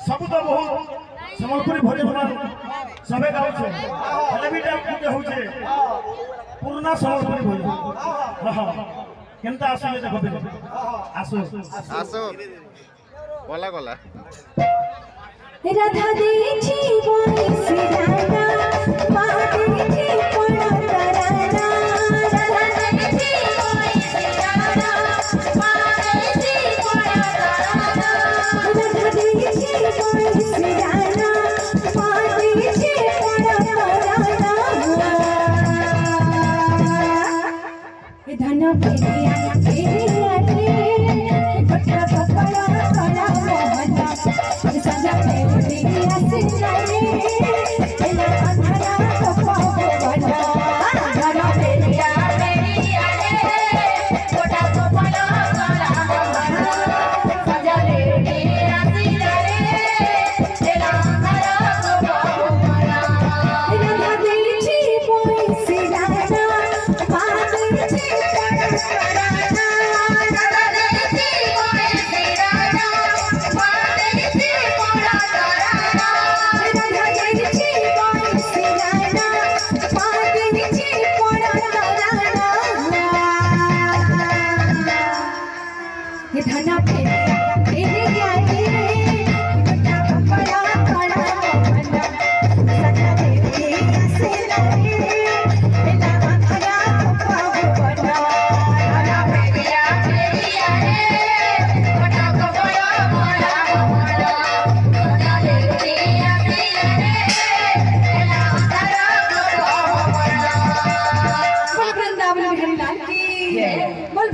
सब तो बहुत सम्बलपुरी भोजन सबे गाँव होचे पुराना सम्बलपुरी भोजन केनता आसले देखो आसो आसो गला गला राधा देची बोली राधा मादेची पड़ा तराना राधा देची बोली राधा मादेची पड़ा तराना राधा देची बोली राधा मादेची पड़ा तराना धन पेरिया पेरिया रे पटरा पकड़ा कड़ा मोहना सजा पेरिया सिंगारे एला अंधरा कपा बना धन पेरिया पेरिया रे पटरा पकड़ा कड़ा मोहना सजा पेरिया सिंगारे एला अंधरा कपा बना राधा देची बोली राधा मादेची धना पेरिया पेरिया रे पटरा पकड़ा कड़ा मोहना सजा पेरिया सिंगारे एला अंधरा कपा बना धना पेरिया पेरिया रे पटरा पकड़ा कड़ा मोहना सजा पेरिया सिंगारे एला अंधरा कपा बना वृंदावन बिहारी लाल की बोल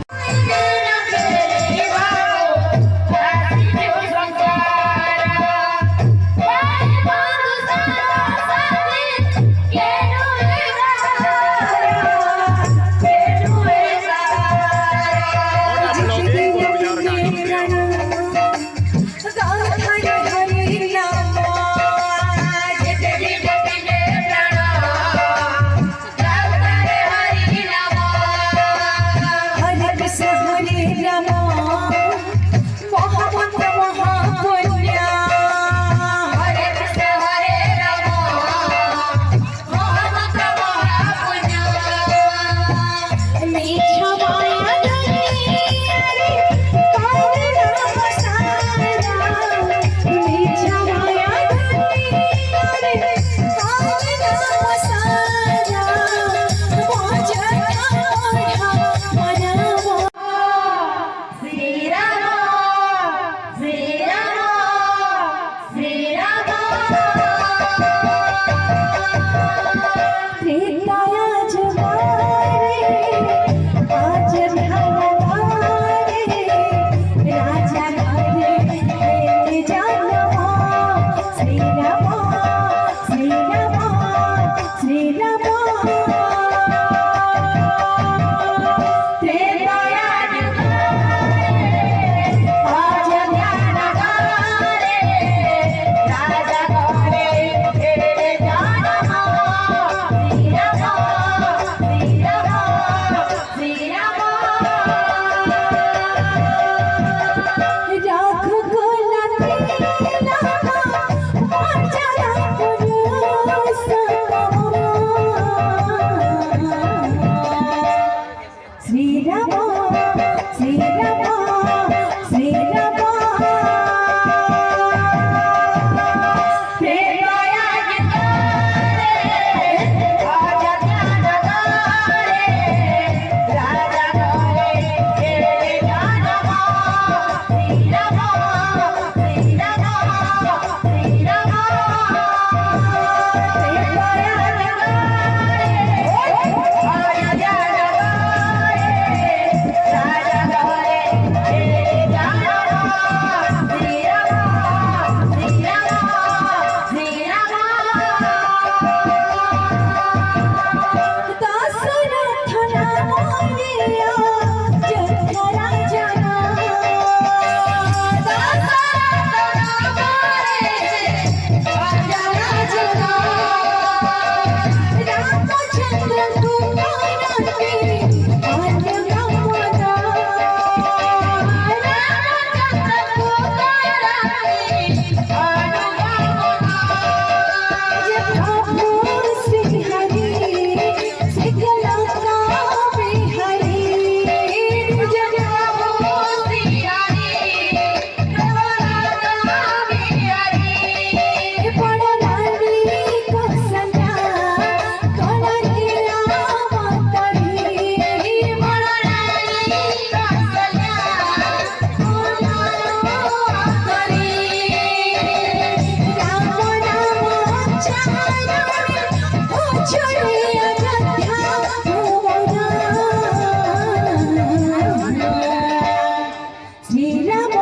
श्रीराम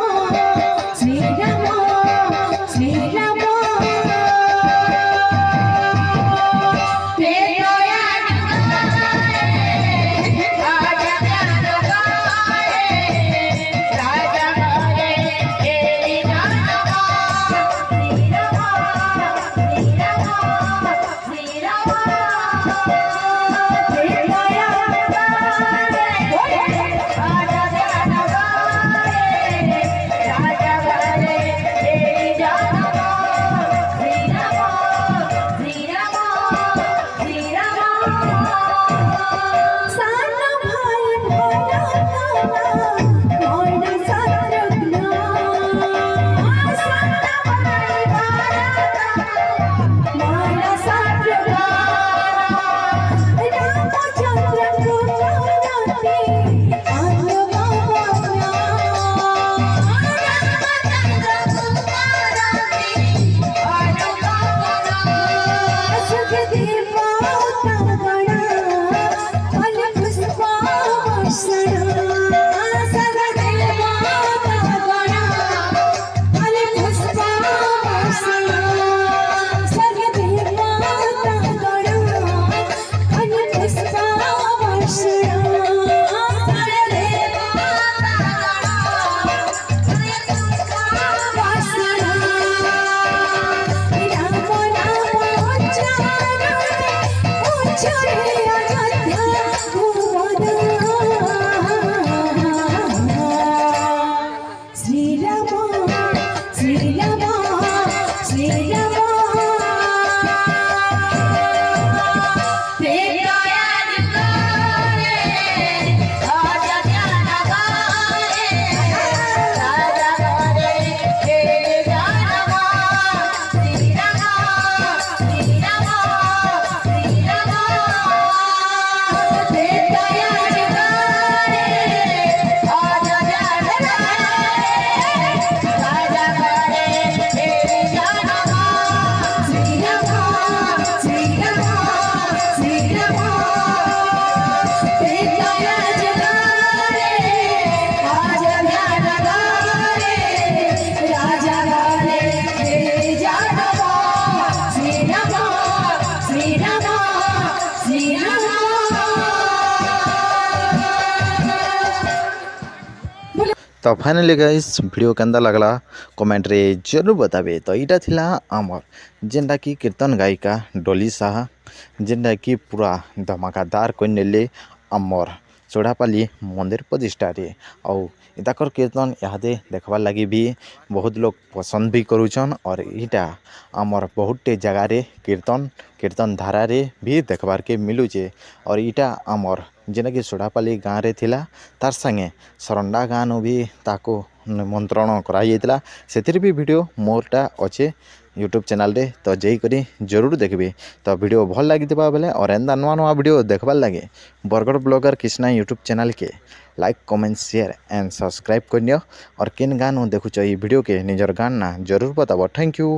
श्रीराम श्रीराम तो फाइनली गाइस वीडियो केंदा लगला कमेंट रे जरूर बताबे। तो इटा थिला आमर जेनटा कि कीर्तन गायिका डोली साहा जेनटा कि पूरा धमाकादार कोई नेले आमर चढ़ापाली मंदिर प्रतिष्ठा रे और इताकर कीर्तन इहादे देखबार लगी भी बहुत लोग पसंद भी करूछन और इटा आमर बहुत जगह रे कीर्तन धारा रे भी देखबार के मिलुचे और इटा आमर जेना कि सोढ़ापाली गाँव रे थिला तार संगे सरंडा गाँ नु भी ताको निमंत्रण कराइला से भी वीडियो मोरटा अच्छे यूट्यूब चैनल रे तो जई करी जरूर देखबे। तो वीडियो भल लगी बेले और एंदा नुआ नुआ वीडियो देखबार लगे Bargarh blogger Krishna YouTube channel के like comment share and subscribe कर नियो और किन गान देखुच वीडियो के निजर गान ना जरूर बताबो। Thank you.